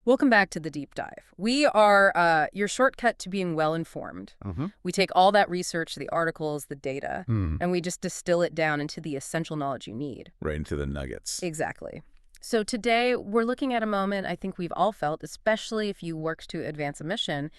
Welcome back to the deep dive. We are your shortcut to being well-informed. We take all that research, the articles, the data, and we just distill it down into the essential knowledge you need. Right into the nuggets. Exactly. So today, we're looking at a moment I think we've all felt, especially if you worked to advance a mission.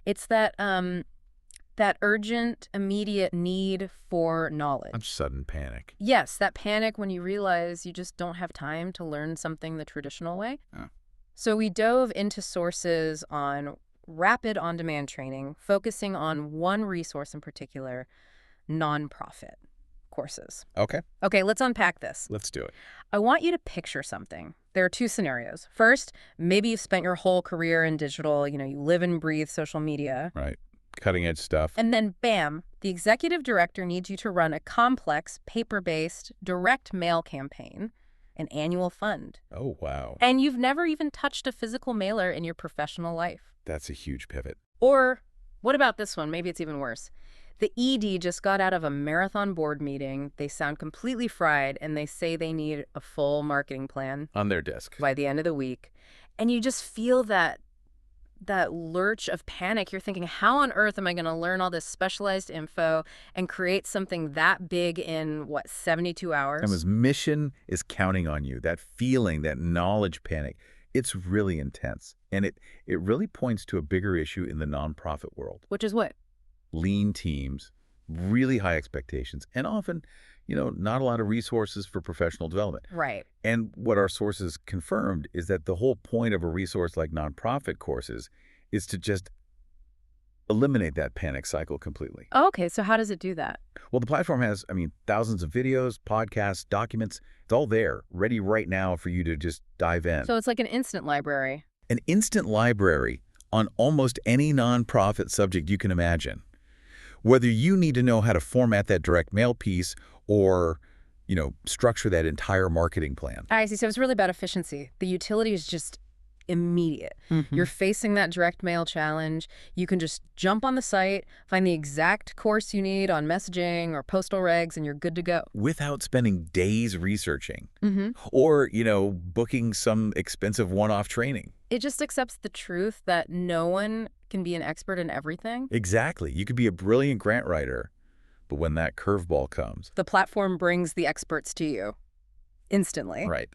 It's that urgent, immediate need for knowledge. A sudden panic. Yes, that panic when you realize you just don't have time to learn something the traditional way. So we dove into sources on rapid on-demand training, focusing on one resource in particular, Nonprofit.Courses. Okay, let's unpack this. Let's do it. I want you to picture something. There are two scenarios. First, maybe you've spent your whole career in digital, you live and breathe social media. Right. Cutting edge stuff. And then, bam, the executive director needs you to run a complex, paper-based, direct mail campaign, an annual fund. Oh, wow. And you've never even touched a physical mailer in your professional life. That's a huge pivot. Or, what about this one? Maybe it's even worse. The ED just got out of a marathon board meeting. They sound completely fried, and they say they need a full marketing plan on their desk by the end of the week. And you just feel that lurch of panic. You're thinking, how on earth am I going to learn all this specialized info and create something that big in, 72 hours? And his mission is counting on you. That feeling, that knowledge panic, it's really intense. And it really points to a bigger issue in the nonprofit world. Which is what? Lean teams, really high expectations, and often, not a lot of resources for professional development. Right. And what our sources confirmed is that the whole point of a resource like Nonprofit.Courses is to just eliminate that panic cycle completely. Oh, okay, so how does it do that? Well, the platform has, thousands of videos, podcasts, documents. It's all there, ready right now for you to just dive in. So it's like an instant library. An instant library on almost any nonprofit subject you can imagine. Whether you need to know how to format that direct mail piece or, structure that entire marketing plan. I see. So it's really about efficiency. The utility is just immediate. You're facing that direct mail challenge. You can just jump on the site, find the exact course you need on messaging or postal regs, and you're good to go. Without spending days researching or, booking some expensive one-off training. It just accepts the truth that no one can be an expert in everything. Exactly. You could be a brilliant grant writer, but when that curveball comes, the platform brings the experts to you instantly. Right.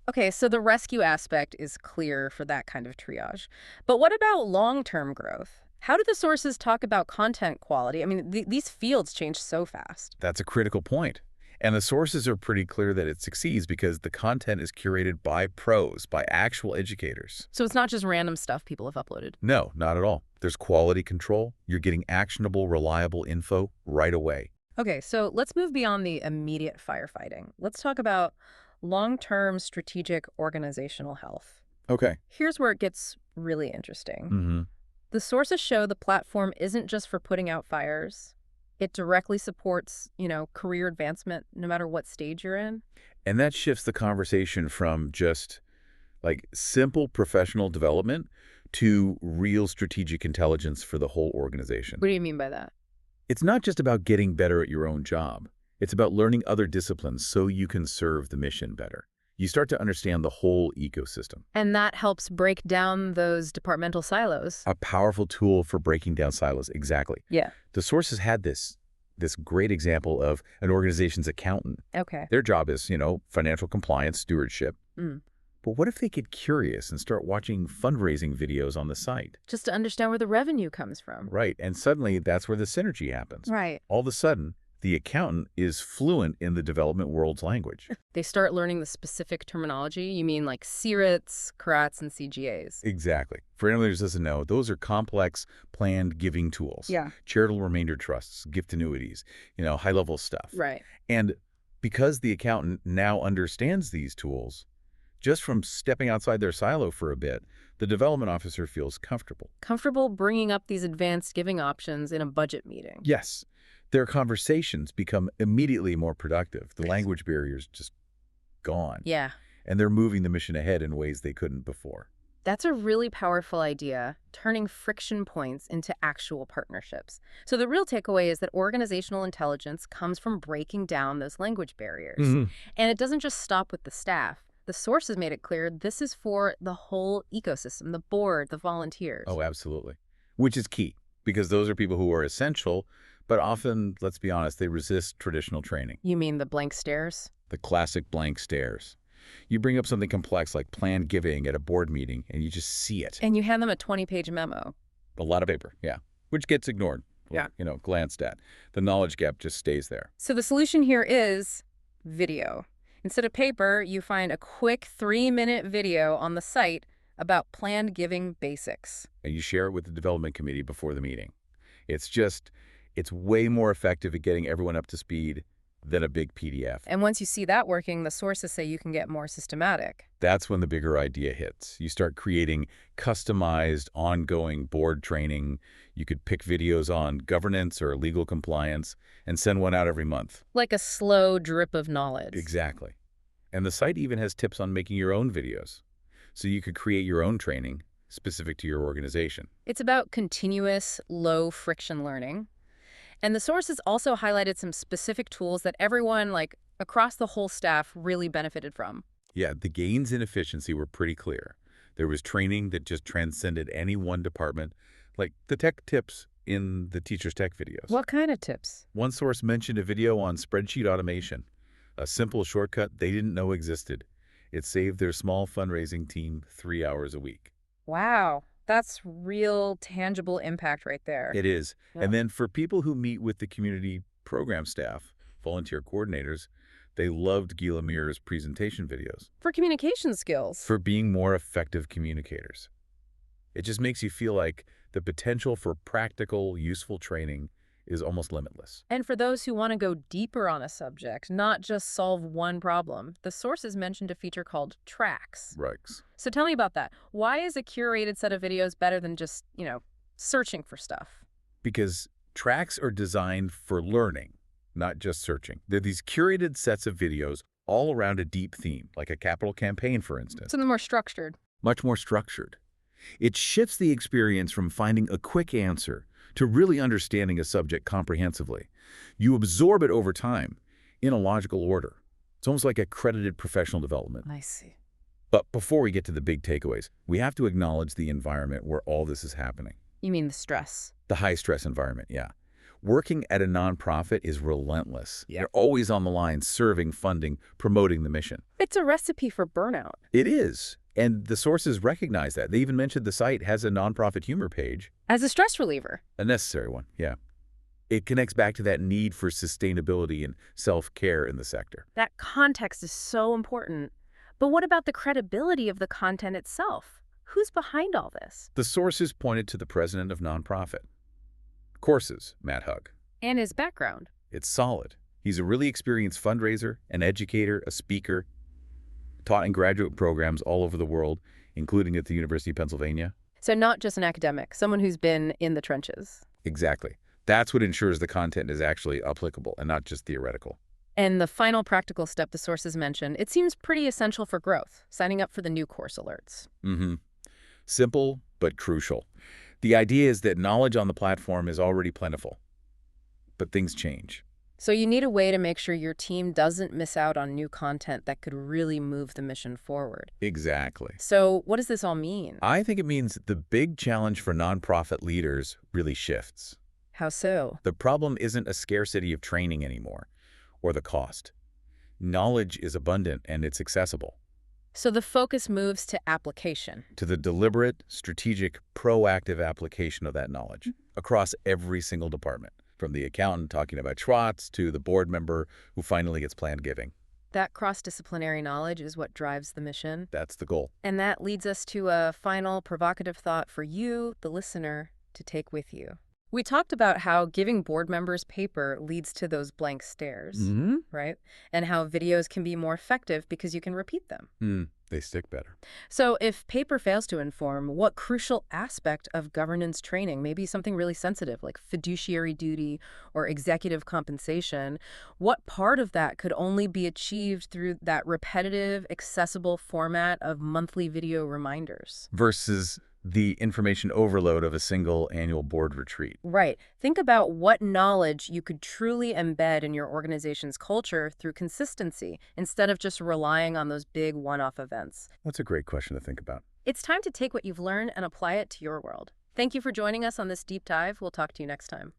Okay, so the rescue aspect is clear for that kind of triage. But what about long-term growth? How do the sources talk about content quality? These fields change so fast. That's a critical point. And the sources are pretty clear that it succeeds because the content is curated by pros, by actual educators. So it's not just random stuff people have uploaded? No, not at all. There's quality control. You're getting actionable, reliable info right away. Okay, so let's move beyond the immediate firefighting. Let's talk about long-term strategic organizational health. Okay. Here's where it gets really interesting. The sources show the platform isn't just for putting out fires. It directly supports, career advancement no matter what stage you're in. And that shifts the conversation from just simple professional development to real strategic intelligence for the whole organization. What do you mean by that? It's not just about getting better at your own job. It's about learning other disciplines so you can serve the mission better. You start to understand the whole ecosystem. And that helps break down those departmental silos. A powerful tool for breaking down silos, exactly. Yeah. The sources had this great example of an organization's accountant. Okay. Their job is, financial compliance, stewardship. But what if they get curious and start watching fundraising videos on the site? Just to understand where the revenue comes from. Right. And suddenly that's where the synergy happens. Right. All of a sudden, the accountant is fluent in the development world's language. They start learning the specific terminology. You mean like CRUTs, CRUTs, and CGAs. Exactly. For anyone who doesn't know, those are complex planned giving tools. Yeah. Charitable remainder trusts, gift annuities, high-level stuff. Right. And because the accountant now understands these tools, just from stepping outside their silo for a bit, the development officer feels comfortable. Comfortable bringing up these advanced giving options in a budget meeting. Yes. Their conversations become immediately more productive. The language barrier's just gone. Yeah. And they're moving the mission ahead in ways they couldn't before. That's a really powerful idea, turning friction points into actual partnerships. So the real takeaway is that organizational intelligence comes from breaking down those language barriers. And it doesn't just stop with the staff. the sources made it clear this is for the whole ecosystem, the board, the volunteers. Oh, absolutely. Which is key, because those are people who are essential, but often, let's be honest, they resist traditional training. You mean the blank stares? The classic blank stares. You bring up something complex like planned giving at a board meeting, and you just see it. And you hand them a 20-page memo. A lot of paper, yeah, which gets ignored, Yeah. Glanced at. The knowledge gap just stays there. So the solution here is video. Instead of paper, you find a quick 3-minute video on the site about planned giving basics. And you share it with the development committee before the meeting. It's way more effective at getting everyone up to speed than a big PDF. And once you see that working, the sources say you can get more systematic. That's when the bigger idea hits. You start creating customized, ongoing board training. You could pick videos on governance or legal compliance and send one out every month. Like a slow drip of knowledge. Exactly. And the site even has tips on making your own videos. So you could create your own training specific to your organization. It's about continuous, low-friction learning. And the sources also highlighted some specific tools that everyone, across the whole staff, really benefited from. Yeah, the gains in efficiency were pretty clear. There was training that just transcended any one department, like the tech tips in the teacher's tech videos. What kind of tips? One source mentioned a video on spreadsheet automation, a simple shortcut they didn't know existed. It saved their small fundraising team 3 hours a week. Wow, that's real tangible impact right there. It is. Yeah. And then for people who meet with the community program staff, volunteer coordinators, they loved Gila Mir's presentation videos. For communication skills. For being more effective communicators. It just makes you feel like the potential for practical, useful training is almost limitless. And for those who want to go deeper on a subject, not just solve one problem, the sources mentioned a feature called tracks. Right. So tell me about that. Why is a curated set of videos better than just, searching for stuff? Because tracks are designed for learning, not just searching. They're these curated sets of videos all around a deep theme, like a capital campaign, for instance. So they're more structured. Much more structured. It shifts the experience from finding a quick answer to really understanding a subject comprehensively. You absorb it over time in a logical order. It's almost like accredited professional development. I see. But before we get to the big takeaways, we have to acknowledge the environment where all this is happening. You mean the stress? The high-stress environment, yeah. Working at a nonprofit is relentless. Yeah. You're always on the line, serving, funding, promoting the mission. It's a recipe for burnout. It is. And the sources recognize that. They even mentioned the site has a nonprofit humor page. As a stress reliever. A necessary one, yeah. It connects back to that need for sustainability and self-care in the sector. That context is so important. But what about the credibility of the content itself? Who's behind all this? The sources pointed to the president of Nonprofit.Courses, Matt Hug. And his background. It's solid. He's a really experienced fundraiser, an educator, a speaker, taught in graduate programs all over the world, including at the University of Pennsylvania. So not just an academic, someone who's been in the trenches. Exactly. That's what ensures the content is actually applicable and not just theoretical. And the final practical step the sources mentioned, it seems pretty essential for growth, signing up for the new course alerts. Simple, but crucial. The idea is that knowledge on the platform is already plentiful, but things change. So you need a way to make sure your team doesn't miss out on new content that could really move the mission forward. Exactly. So what does this all mean? I think it means the big challenge for nonprofit leaders really shifts. How so? The problem isn't a scarcity of training anymore, or the cost. Knowledge is abundant and it's accessible. So the focus moves to application. To the deliberate, strategic, proactive application of that knowledge across every single department. From the accountant talking about CRUTs to the board member who finally gets planned giving. That cross-disciplinary knowledge is what drives the mission. That's the goal. And that leads us to a final provocative thought for you, the listener, to take with you. We talked about how giving board members paper leads to those blank stares, right? And how videos can be more effective because you can repeat them. They stick better. So if paper fails to inform, what crucial aspect of governance training, maybe something really sensitive like fiduciary duty or executive compensation, what part of that could only be achieved through that repetitive, accessible format of monthly video reminders? Versus the information overload of a single annual board retreat. Right. Think about what knowledge you could truly embed in your organization's culture through consistency instead of just relying on those big one-off events. That's a great question to think about. It's time to take what you've learned and apply it to your world. Thank you for joining us on this deep dive. We'll talk to you next time.